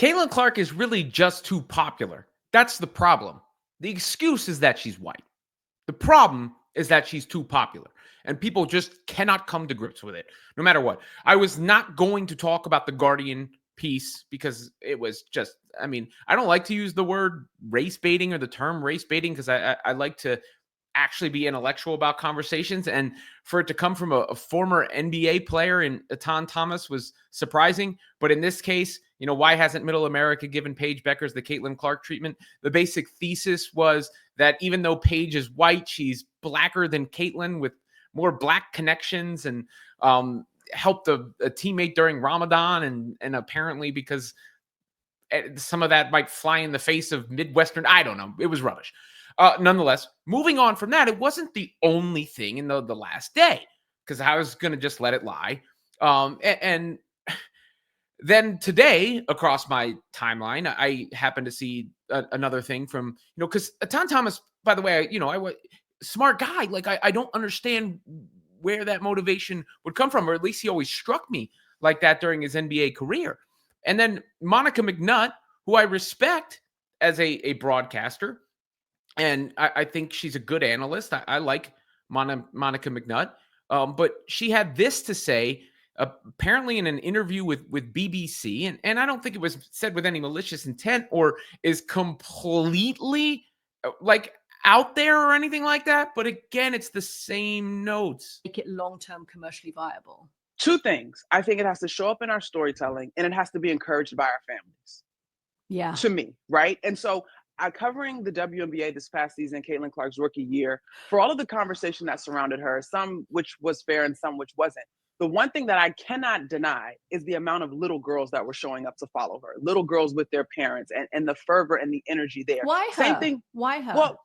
Caitlin Clark is really just too popular. That's the problem. The excuse is that she's white. The problem is that she's too popular. And people just cannot come to grips with it, no matter what. I was not going to talk about the Guardian piece because it was just, I mean, I don't like to use the word race baiting or the term race baiting because I like to actually be intellectual about conversations. And for it to come from a former NBA player in Etan Thomas was surprising. But in this case, you know, why hasn't Middle America given Paige Bueckers the Caitlin Clark treatment? The basic thesis was that even though Paige is white, she's blacker than Caitlin with more black connections and helped a teammate during Ramadan. And apparently because some of that might fly in the face of Midwestern, I don't know. It was rubbish. Nonetheless, moving on from that, it wasn't the only thing in the last day because I was going to just let it lie. And then today, across my timeline, I happened to see another thing from, you know, because Etan Thomas, by the way, you know, I was smart guy. Like, I don't understand where that motivation would come from, or at least he always struck me like that during his NBA career. And then Monica McNutt, who I respect as a broadcaster, and I think she's a good analyst. I like Monica McNutt. But she had this to say, apparently in an interview with BBC, and I don't think it was said with any malicious intent or is completely like out there or anything like that. But again, it's the same notes. Make it long-term commercially viable. Two things. I think it has to show up in our storytelling and it has to be encouraged by our families. Yeah. To me, right? And so covering the WNBA this past season, Caitlin Clark's rookie year, for all of the conversation that surrounded her, some which was fair and some which wasn't, the one thing that I cannot deny is the amount of little girls that were showing up to follow her, little girls with their parents and the fervor and the energy there. Why her? Same thing. Why her? Well,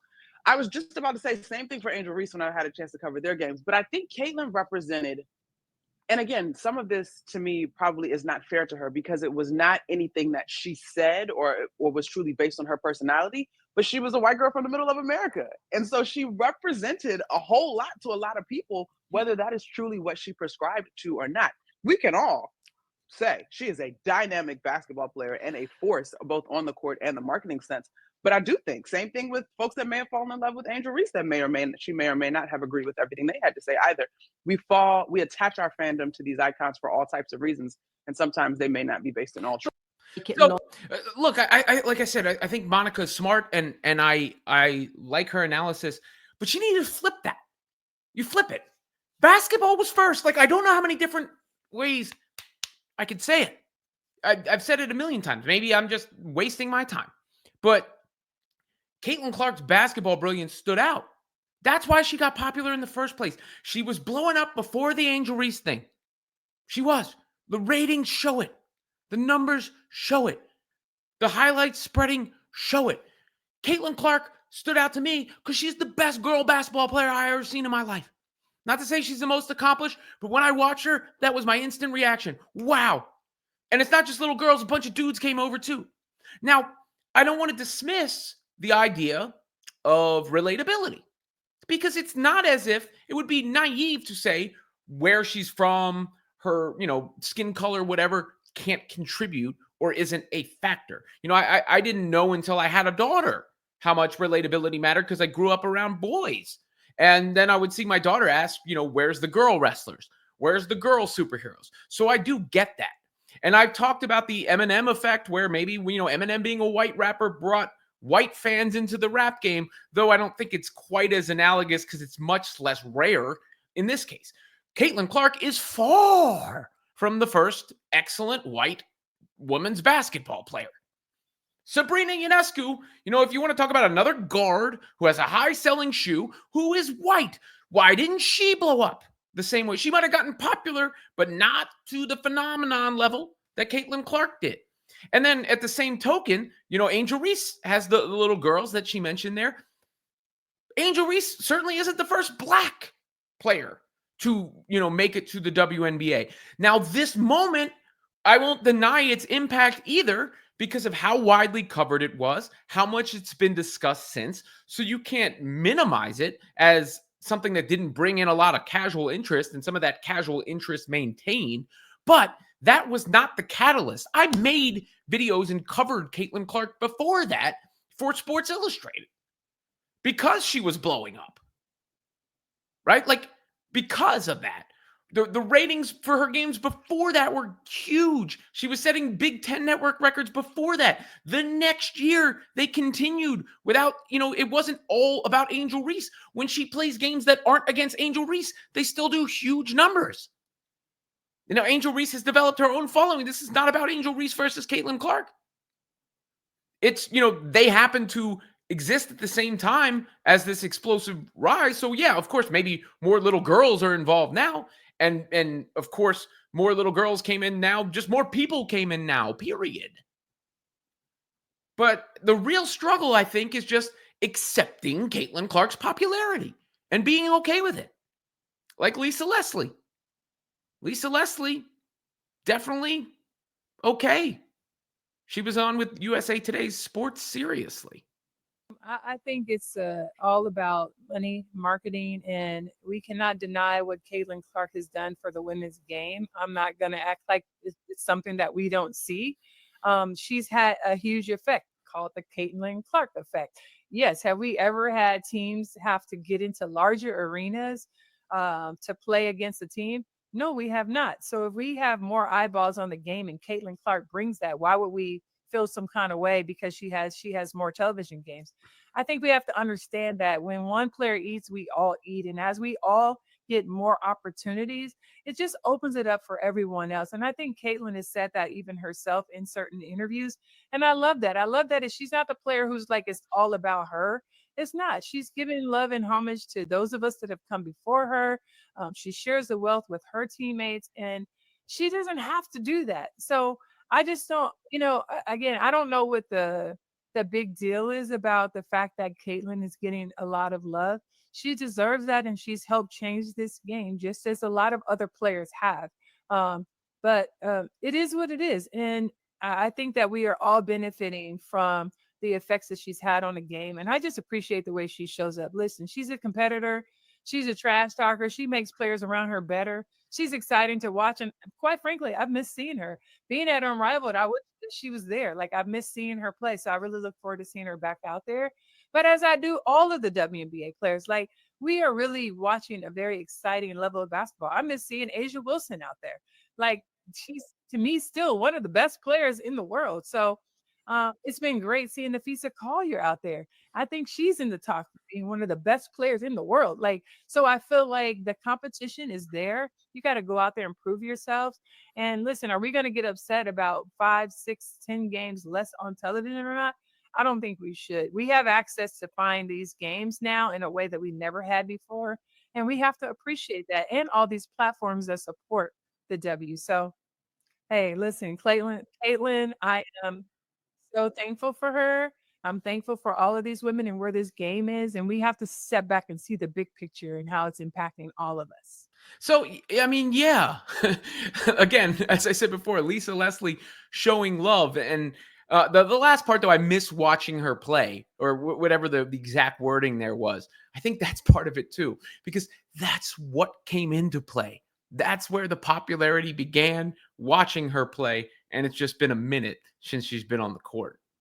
I was just about to say same thing for Angel Reese when I had a chance to cover their games, but I think Caitlin represented, and again, some of this to me probably is not fair to her because it was not anything that she said or was truly based on her personality, but she was a white girl from the middle of America. And so she represented a whole lot to a lot of people, whether that is truly what she prescribed to or not. We can all say she is a dynamic basketball player and a force both on the court and the marketing sense. But I do think, same thing with folks that may have fallen in love with Angel Reese that she may or may not have agreed with everything they had to say either. We attach our fandom to these icons for all types of reasons, and sometimes they may not be based in all truth. So, look, I like I said, I think Monica is smart and I like her analysis, but she needed to flip that. You flip it. Basketball was first. Like, I don't know how many different ways I could say it. I've said it a million times. Maybe I'm just wasting my time. But Caitlin Clark's basketball brilliance stood out. That's why she got popular in the first place. She was blowing up before the Angel Reese thing. She was. The ratings show it. The numbers show it. The highlights spreading show it. Caitlin Clark stood out to me because she's the best girl basketball player I ever seen in my life. Not to say she's the most accomplished, but when I watched her, that was my instant reaction. Wow. And it's not just little girls. A bunch of dudes came over too. Now, I don't want to dismiss the idea of relatability because it's not as if it would be naive to say where she's from, her, skin color, whatever, can't contribute or isn't a factor. I didn't know until I had a daughter how much relatability mattered because I grew up around boys. And then I would see my daughter ask, where's the girl wrestlers? Where's the girl superheroes? So I do get that. And I've talked about the Eminem effect where maybe, Eminem being a white rapper brought white fans into the rap game, though I don't think it's quite as analogous because it's much less rare in this case. Caitlin Clark is far from the first excellent white women's basketball player. Sabrina Ionescu, if you want to talk about another guard who has a high-selling shoe, who is white, why didn't she blow up the same way? She might have gotten popular, but not to the phenomenon level that Caitlin Clark did. And then at the same token, Angel Reese has the little girls that she mentioned there. Angel Reese certainly isn't the first black player to, make it to the WNBA. Now, this moment, I won't deny its impact either because of how widely covered it was, how much it's been discussed since. So you can't minimize it as something that didn't bring in a lot of casual interest and some of that casual interest maintained. But That was not the catalyst. I made videos and covered Caitlin Clark before that for Sports Illustrated because she was blowing up, right? Like, because of that. The ratings for her games before that were huge. She was setting Big Ten network records before that. The next year, they continued without, it wasn't all about Angel Reese. When she plays games that aren't against Angel Reese, they still do huge numbers. Angel Reese has developed her own following. This is not about Angel Reese versus Caitlin Clark. It's, they happen to exist at the same time as this explosive rise. So yeah, of course, maybe more little girls are involved now. And of course, more little girls came in now. Just more people came in now, period. But the real struggle, I think, is just accepting Caitlin Clark's popularity and being okay with it. Like Lisa Leslie. Lisa Leslie, definitely okay. She was on with USA Today's Sports Seriously. I think it's all about money, marketing, and we cannot deny what Caitlin Clark has done for the women's game. I'm not going to act like it's something that we don't see. She's had a huge effect called the Caitlin Clark effect. Yes, have we ever had teams have to get into larger arenas to play against a team? No, we have not. So if we have more eyeballs on the game and Caitlin Clark brings that, why would we feel some kind of way because she has more television games? I think we have to understand that when one player eats, we all eat. And as we all get more opportunities, it just opens it up for everyone else. And I think Caitlin has said that even herself in certain interviews. And I love that. I love that she's not the player who's like, it's all about her. It's not. She's giving love and homage to those of us that have come before her. She shares the wealth with her teammates, and she doesn't have to do that. So I just don't, again, I don't know what the big deal is about the fact that Caitlin is getting a lot of love. She deserves that, and she's helped change this game just as a lot of other players have. But it is what it is, and I think that we are all benefiting from the effects that she's had on the game. And I just appreciate the way she shows up. Listen, she's a competitor. She's a trash talker. She makes players around her better. She's exciting to watch. And quite frankly, I've missed seeing her. Being at Unrivaled, I wish that she was there. Like, I've missed seeing her play. So I really look forward to seeing her back out there. But as I do all of the WNBA players, like, we are really watching a very exciting level of basketball. I miss seeing Asia Wilson out there. Like, she's, to me, still one of the best players in the world. So it's been great seeing Nafisa Collier out there. I think she's in the talk for being one of the best players in the world. Like, so I feel like the competition is there. You got to go out there and prove yourselves. And listen, are we going to get upset about 5, 6, 10 games less on television or not? I don't think we should. We have access to find these games now in a way that we never had before. And we have to appreciate that, and all these platforms that support the W. So, hey, listen, Caitlin, I am so thankful for her. I'm thankful for all of these women and where this game is. And we have to step back and see the big picture and how it's impacting all of us. So, I mean, yeah. Again, as I said before, Lisa Leslie showing love. And the last part, though, I miss watching her play, or whatever the exact wording there was. I think that's part of it, too, because that's what came into play. That's where the popularity began, watching her play. And it's just been a minute since she's been on the court.